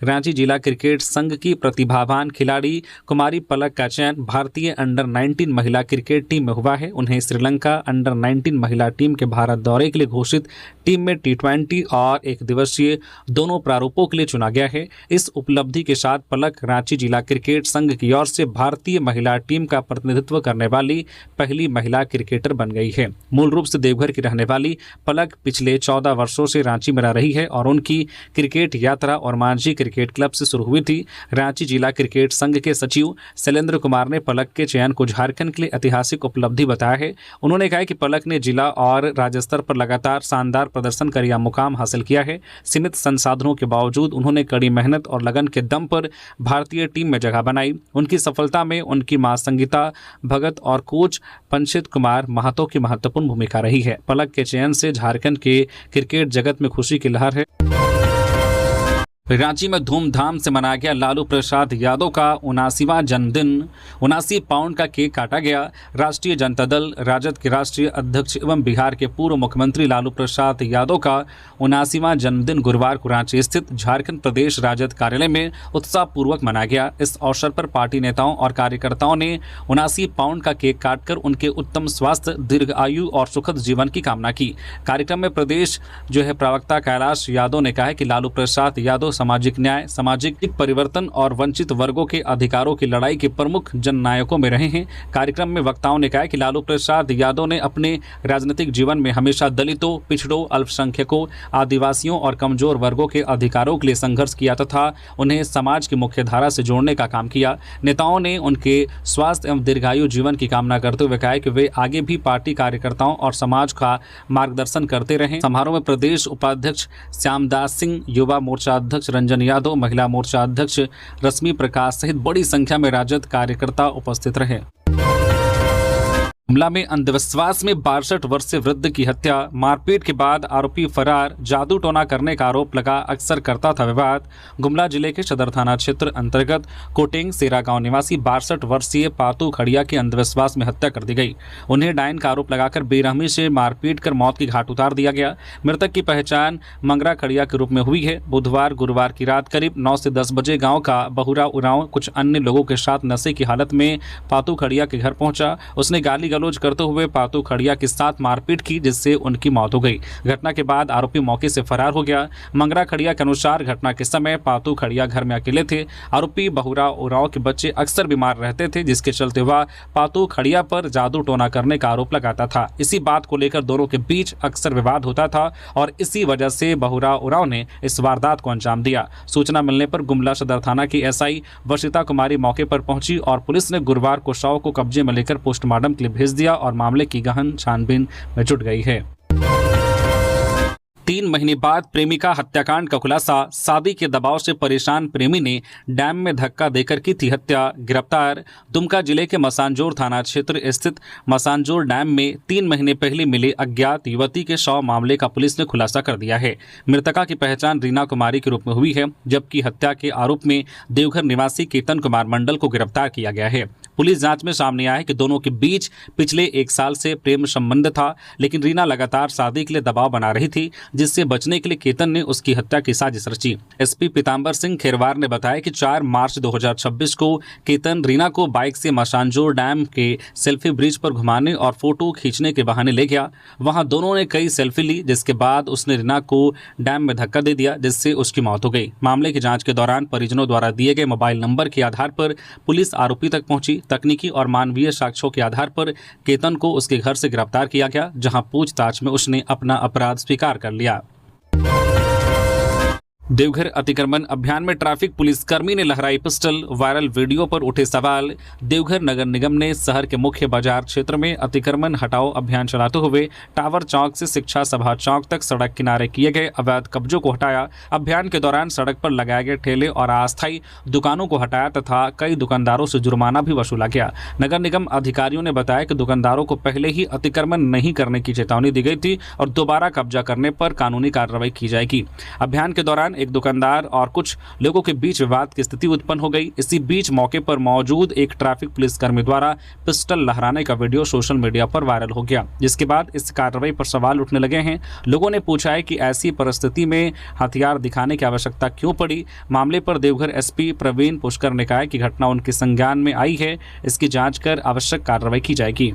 रांची जिला क्रिकेट संघ की प्रतिभावान खिलाड़ी कुमारी पलक का चयन भारतीय अंडर 19 महिला क्रिकेट टीम में हुआ है। उन्हें श्रीलंका अंडर 19 महिला टीम के भारत दौरे के लिए घोषित टीम में T20 और 1 दिवसीय दोनों प्रारूपों के लिए चुना गया है। इस उपलब्धि के साथ पलक रांची जिला क्रिकेट संघ की ओर से भारतीय महिला टीम का प्रतिनिधित्व करने वाली पहली महिला क्रिकेटर बन गई है। मूल रूप से देवघर की रहने वाली पलक पिछले 14 वर्षों से रांची में रह रही है और उनकी क्रिकेट यात्रा और मांझी क्रिकेट क्लब से शुरू हुई थी। रांची जिला क्रिकेट संघ के सचिव शैलेंद्र कुमार ने पलक के चयन को झारखंड के लिए ऐतिहासिक उपलब्धि बताया है। उन्होंने कहा कि पलक ने जिला और राज्य स्तर पर लगातार शानदार प्रदर्शन कर यह मुकाम हासिल किया है। सीमित संसाधनों के बावजूद उन्होंने कड़ी मेहनत और लगन के दम पर भारतीय टीम में जगह बनाई। उनकी सफलता में उनकी मां संगीता भगत और कोच पंचित कुमार महतो की महत्वपूर्ण भूमिका रही है। पलक के चयन से झारखंड के क्रिकेट जगत में खुशी की लहर है। रांची में धूमधाम से मनाया गया लालू प्रसाद यादव का 79वां जन्मदिन। 79 पाउंड का केक काटा गया। राष्ट्रीय जनता दल राजद के राष्ट्रीय अध्यक्ष एवं बिहार के पूर्व मुख्यमंत्री लालू प्रसाद यादव का 79वां जन्मदिन गुरुवार को रांची स्थित झारखंड प्रदेश राजद कार्यालय में उत्साहपूर्वक मनाया गया। इस अवसर पर पार्टी नेताओं और कार्यकर्ताओं ने 79 पाउंड का केक काटकर उनके उत्तम स्वास्थ्य, दीर्घ आयु और सुखद जीवन की कामना की। कार्यक्रम में प्रदेश प्रवक्ता कैलाश यादव ने कहा कि लालू प्रसाद यादव सामाजिक न्याय, सामाजिक परिवर्तन और वंचित वर्गों के अधिकारों की लड़ाई के प्रमुख जननायकों में रहे हैं। कार्यक्रम में वक्ताओं ने कहा कि लालू प्रसाद यादव ने अपने राजनीतिक जीवन में हमेशा दलितों, पिछड़ों, अल्पसंख्यकों, आदिवासियों और कमजोर वर्गों के अधिकारों के लिए संघर्ष किया तथा उन्हें समाज की मुख्य धारा से जोड़ने का काम किया। नेताओं ने उनके स्वास्थ्य एवं दीर्घायु जीवन की कामना करते हुए कहा कि वे आगे भी पार्टी कार्यकर्ताओं और समाज का मार्गदर्शन करते रहें। समारोह में प्रदेश उपाध्यक्ष श्यामदास सिंह, युवा मोर्चा अध्यक्ष रंजन यादव, महिला मोर्चा अध्यक्ष रश्मि प्रकाश सहित बड़ी संख्या में राजद कार्यकर्ता उपस्थित रहे। गुमला में अंधविश्वास में 62 वर्षीय वृद्ध की हत्या, मारपीट के बाद आरोपी फरार, जादू टोना करने का आरोप लगा, अक्सर करता था विवाद। गुमला जिले के सदर थाना क्षेत्र अंतर्गत कोटेंग सेरा गांव निवासी 62 वर्षीय पातू खड़िया की अंधविश्वास में हत्या कर दी गई। उन्हें डायन का आरोप लगाकर बेरहमी से मारपीट कर मौत की घाट उतार दिया गया। मृतक की पहचान मंगरा खड़िया के रूप में हुई है। बुधवार गुरुवार की रात करीब 9 से 10 बजे गाँव का बहुरा उरांव कुछ अन्य लोगों के साथ नशे की हालत में पातू खड़िया के घर पहुंचा। उसने गाली गलौज करते हुए पातू खड़िया के साथ मारपीट की, जिससे उनकी मौत हो गई। घटना के बाद आरोपी मौके से फरार हो गया। मंगरा खड़िया के अनुसार घटना के समय पातू खड़िया घर में अकेले थे। आरोपी बहुरा उरांव के बच्चे अक्सर बीमार रहते थे, जिसके चलते वह पातू खड़िया पर जादू टोना करने का आरोप लगाता था। इसी बात को लेकर दोनों के बीच अक्सर विवाद होता था और इसी वजह से बहुरा उरांव ने इस वारदात को अंजाम दिया। सूचना मिलने पर गुमला सदर थाना की एसआई वर्षिता कुमारी मौके पर पहुंची और पुलिस ने गुरुवार को शव को कब्जे में लेकर पोस्टमार्टम के लिए भेज दिया और मामले की गहन छानबीन में जुट गई है। 3 महीने बाद प्रेमिका हत्याकांड का खुलासा, शादी के दबाव से परेशान प्रेमी ने डैम में धक्का देकर की थी हत्या, गिरफ्तार। दुमका जिले के मसानजोर थाना क्षेत्र स्थित मसानजोर डैम में 3 महीने पहले मिले अज्ञात युवती के शव मामले का पुलिस ने खुलासा कर दिया है। मृतका की पहचान रीना कुमारी के रूप में हुई है, जबकि हत्या के आरोप में देवघर निवासी केतन कुमार मंडल को गिरफ्तार किया गया है। पुलिस जांच में सामने आया है कि दोनों के बीच पिछले 1 साल से प्रेम संबंध था, लेकिन रीना लगातार शादी के लिए दबाव बना रही थी, जिससे बचने के लिए केतन ने उसकी हत्या की साजिश रची। एसपी पीतांबर सिंह खेरवार ने बताया कि 4 मार्च 2026 को केतन रीना को बाइक से मसानजोर डैम के सेल्फी ब्रिज पर घुमाने और फोटो खींचने के बहाने ले गया। वहां दोनों ने कई सेल्फी ली, जिसके बाद उसने रीना को डैम में धक्का दे दिया, जिससे उसकी मौत हो गई। मामले की जांच के दौरान परिजनों द्वारा दिए गए मोबाइल नंबर के आधार पर पुलिस आरोपी तक पहुंची। तकनीकी और मानवीय साक्ष्यों के आधार पर केतन को उसके घर से गिरफ्तार किया गया, जहां पूछताछ में उसने अपना अपराध स्वीकार कर लिया। देवघर अतिक्रमण अभियान में ट्रैफिक पुलिसकर्मी ने लहराई पिस्टल, वायरल वीडियो पर उठे सवाल। देवघर नगर निगम ने शहर के मुख्य बाजार क्षेत्र में अतिक्रमण हटाओ अभियान चलाते हुए टावर चौक से शिक्षा सभा चौक तक सड़क किनारे किए गए अवैध कब्जों को हटाया। अभियान के दौरान सड़क पर लगाए गए ठेले और अस्थायी दुकानों को हटाया तथा कई दुकानदारों से जुर्माना भी वसूला गया। नगर निगम अधिकारियों ने बताया कि दुकानदारों को पहले ही अतिक्रमण नहीं करने की चेतावनी दी गई थी और दोबारा कब्जा करने पर कानूनी कार्रवाई की जाएगी। अभियान के दौरान एक दुकानदार और कुछ लोगों के बीच विवाद की स्थिति उत्पन्न हो गई। इसी बीच मौके पर मौजूद एक ट्रैफिक पुलिसकर्मी द्वारा पिस्टल लहराने का वीडियो सोशल मीडिया पर वायरल हो गया, जिसके बाद इस कार्रवाई पर सवाल उठने लगे हैं। लोगों ने पूछा है कि ऐसी परिस्थिति में हथियार दिखाने की आवश्यकता क्यों पड़ी। मामले पर देवघर एसपी प्रवीण पुष्कर ने कहा कि घटना उनके संज्ञान में आई है, इसकी जांच कर आवश्यक कार्रवाई की जाएगी।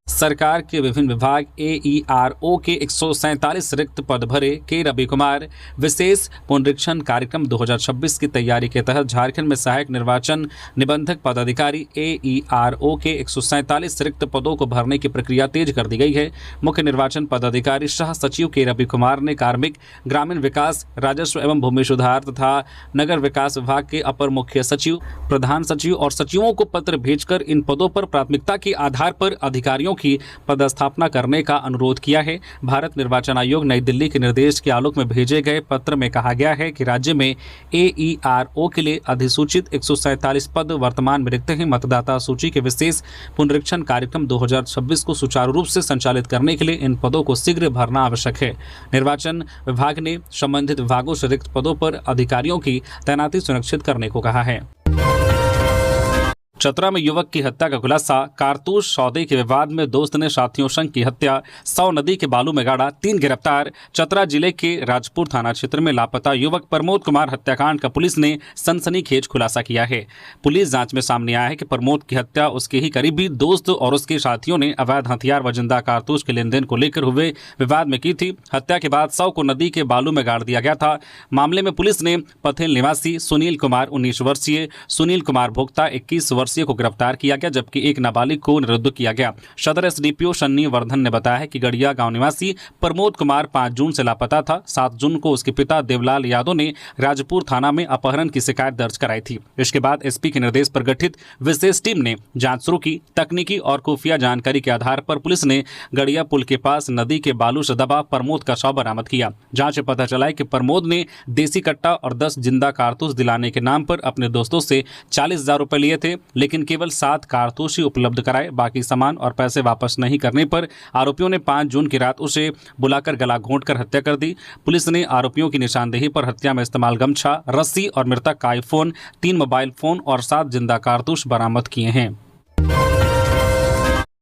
सरकार के विभिन्न विभाग AERO के 147 रिक्त पद भरे। के रवि कुमार विशेष पुनरीक्षण कार्यक्रम 2026 की तैयारी के तहत झारखंड में सहायक निर्वाचन निबंधक पदाधिकारी AERO के 147 रिक्त पदों को भरने की प्रक्रिया तेज कर दी गई है। मुख्य निर्वाचन पदाधिकारी सह सचिव के रवि कुमार ने कार्मिक, ग्रामीण विकास, राजस्व एवं भूमि सुधार तथा नगर विकास विभाग के अपर मुख्य सचिव, प्रधान सचिव और सचिवों को पत्र भेजकर इन पदों पर प्राथमिकता के आधार पर अधिकारियों की पदस्थापना करने का अनुरोध किया है। भारत निर्वाचन आयोग नई दिल्ली के निर्देश के आलोक में भेजे गए पत्र में कहा गया है कि राज्य में AERO के लिए अधिसूचित 147 पद वर्तमान में रिक्त हैं। मतदाता सूची के विशेष पुनरीक्षण कार्यक्रम 2026 को सुचारू रूप से संचालित करने के लिए इन पदों को शीघ्र भरना आवश्यक है। निर्वाचन विभाग ने संबंधित विभागों से रिक्त पदों पर अधिकारियों की तैनाती सुनिश्चित करने को कहा है। चतरा में युवक की हत्या का खुलासा। कारतूस सौदे के विवाद में दोस्त ने साथियों संग की हत्या, 100 नदी के बालू में गाड़ा, 3 गिरफ्तार। चतरा जिले के राजपुर थाना क्षेत्र में लापता युवक प्रमोद कुमार हत्याकांड का पुलिस ने सनसनीखेज खुलासा किया है। पुलिस जांच में सामने आया है कि प्रमोद की हत्या उसके ही करीबी दोस्त और उसके साथियों ने अवैध हथियार व जिंदा कारतूस के लेन देन को लेकर हुए विवाद में की थी। हत्या के बाद 100 को नदी के बालू में गाड़ दिया गया था। मामले में पुलिस ने पथेल निवासी सुनील कुमार 19 वर्षीय, सुनील कुमार भोक्ता 21 वर्षीय को गिरफ्तार किया गया, जबकि एक नाबालिग को निरुद्ध किया गया। सदर एसडीपीओ सन्नी वर्धन ने बताया है कि गड़िया गांव निवासी प्रमोद कुमार 5 जून से लापता था। 7 जून को उसके पिता देवलाल यादव ने राजपुर थाना में अपहरण की शिकायत दर्ज कराई थी। इसके बाद एसपी के निर्देश पर गठित विशेष टीम ने जांच शुरू की। तकनीकी और खुफिया जानकारी के आधार पर पुलिस ने गड़िया पुल के पास नदी के बालू से दबा प्रमोद का शव बरामद किया। जांच में पता चला है कि प्रमोद ने देसी कट्टा और 10 जिंदा कारतूस दिलाने के नाम पर अपने दोस्तों से 40,000 रुपए लिए थे, लेकिन केवल 7 कारतूस ही उपलब्ध कराए। बाकी सामान और पैसे वापस नहीं करने पर आरोपियों ने 5 जून की रात उसे बुलाकर गला घोंटकर हत्या कर दी। पुलिस ने आरोपियों की निशानदेही पर हत्या में इस्तेमाल गमछा, रस्सी और मृतक का आईफोन, 3 मोबाइल फोन और 7 जिंदा कारतूस बरामद किए हैं।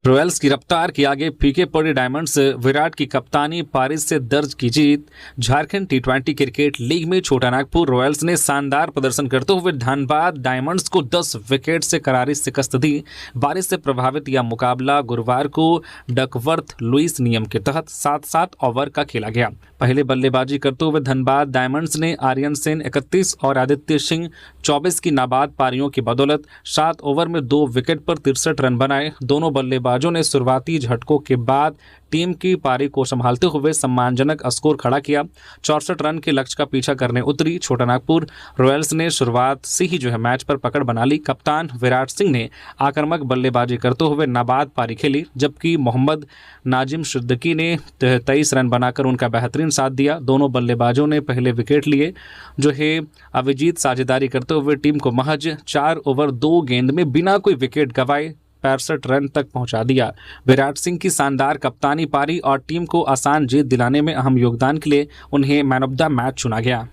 रॉयल्स की रफ्तार के आगे फीके पड़े डायमंड्स। विराट की कप्तानी पारी से दर्ज की जीत। झारखंड टी20 क्रिकेट लीग में छोटानागपुर रॉयल्स ने शानदार प्रदर्शन करते हुए धनबाद डायमंड्स को 10 विकेट से करारी शिकस्त दी। बारिश से प्रभावित यह मुकाबला गुरुवार को डकवर्थ लुइस नियम के तहत 7-7 ओवर का खेला गया। पहले बल्लेबाजी करते हुए धनबाद डायमंड्स ने आर्यन सेन 31 और आदित्य सिंह 24 की नाबाद पारियों की बदौलत 7 ओवर में 2 विकेट पर 63 रन बनाए। दोनों बल्लेबाजों ने शुरुआती झटकों के बाद टीम की पारी को संभालते हुए सम्मानजनक स्कोर खड़ा किया। 64 रन के लक्ष्य का पीछा करने उतरी छोटानागपुर रॉयल्स ने शुरुआत से ही मैच पर पकड़ बना ली। कप्तान विराट सिंह ने आक्रामक बल्लेबाजी करते हुए नाबाद पारी खेली, जबकि मोहम्मद नाजिम सिद्दीकी ने 23 रन बनाकर उनका बेहतरीन साथ दिया। दोनों बल्लेबाजों ने पहले विकेट लिए। अभिजीत साझेदारी करते हुए टीम को महज 4 ओवर 2 गेंद में बिना कोई विकेट गंवाए 65 रन तक पहुंचा दिया। विराट सिंह की शानदार कप्तानी पारी और टीम को आसान जीत दिलाने में अहम योगदान के लिए उन्हें मैन ऑफ द मैच चुना गया।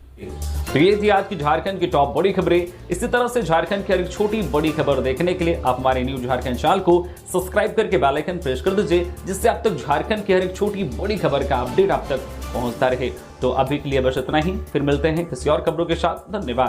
तो ये थी आज की झारखंड की टॉप बड़ी खबरें। इसी तरह से झारखंड की हर एक छोटी बड़ी खबर देखने के लिए आप हमारे न्यूज झारखंड चैनल को सब्सक्राइब करके बेल आइकन प्रेस कर दीजिए, जिससे आप तक झारखंड की हर एक छोटी बड़ी खबर का अपडेट आप तक पहुंचता रहे। तो अभी के लिए बस इतना ही, फिर मिलते हैं किसी और खबरों के साथ। धन्यवाद।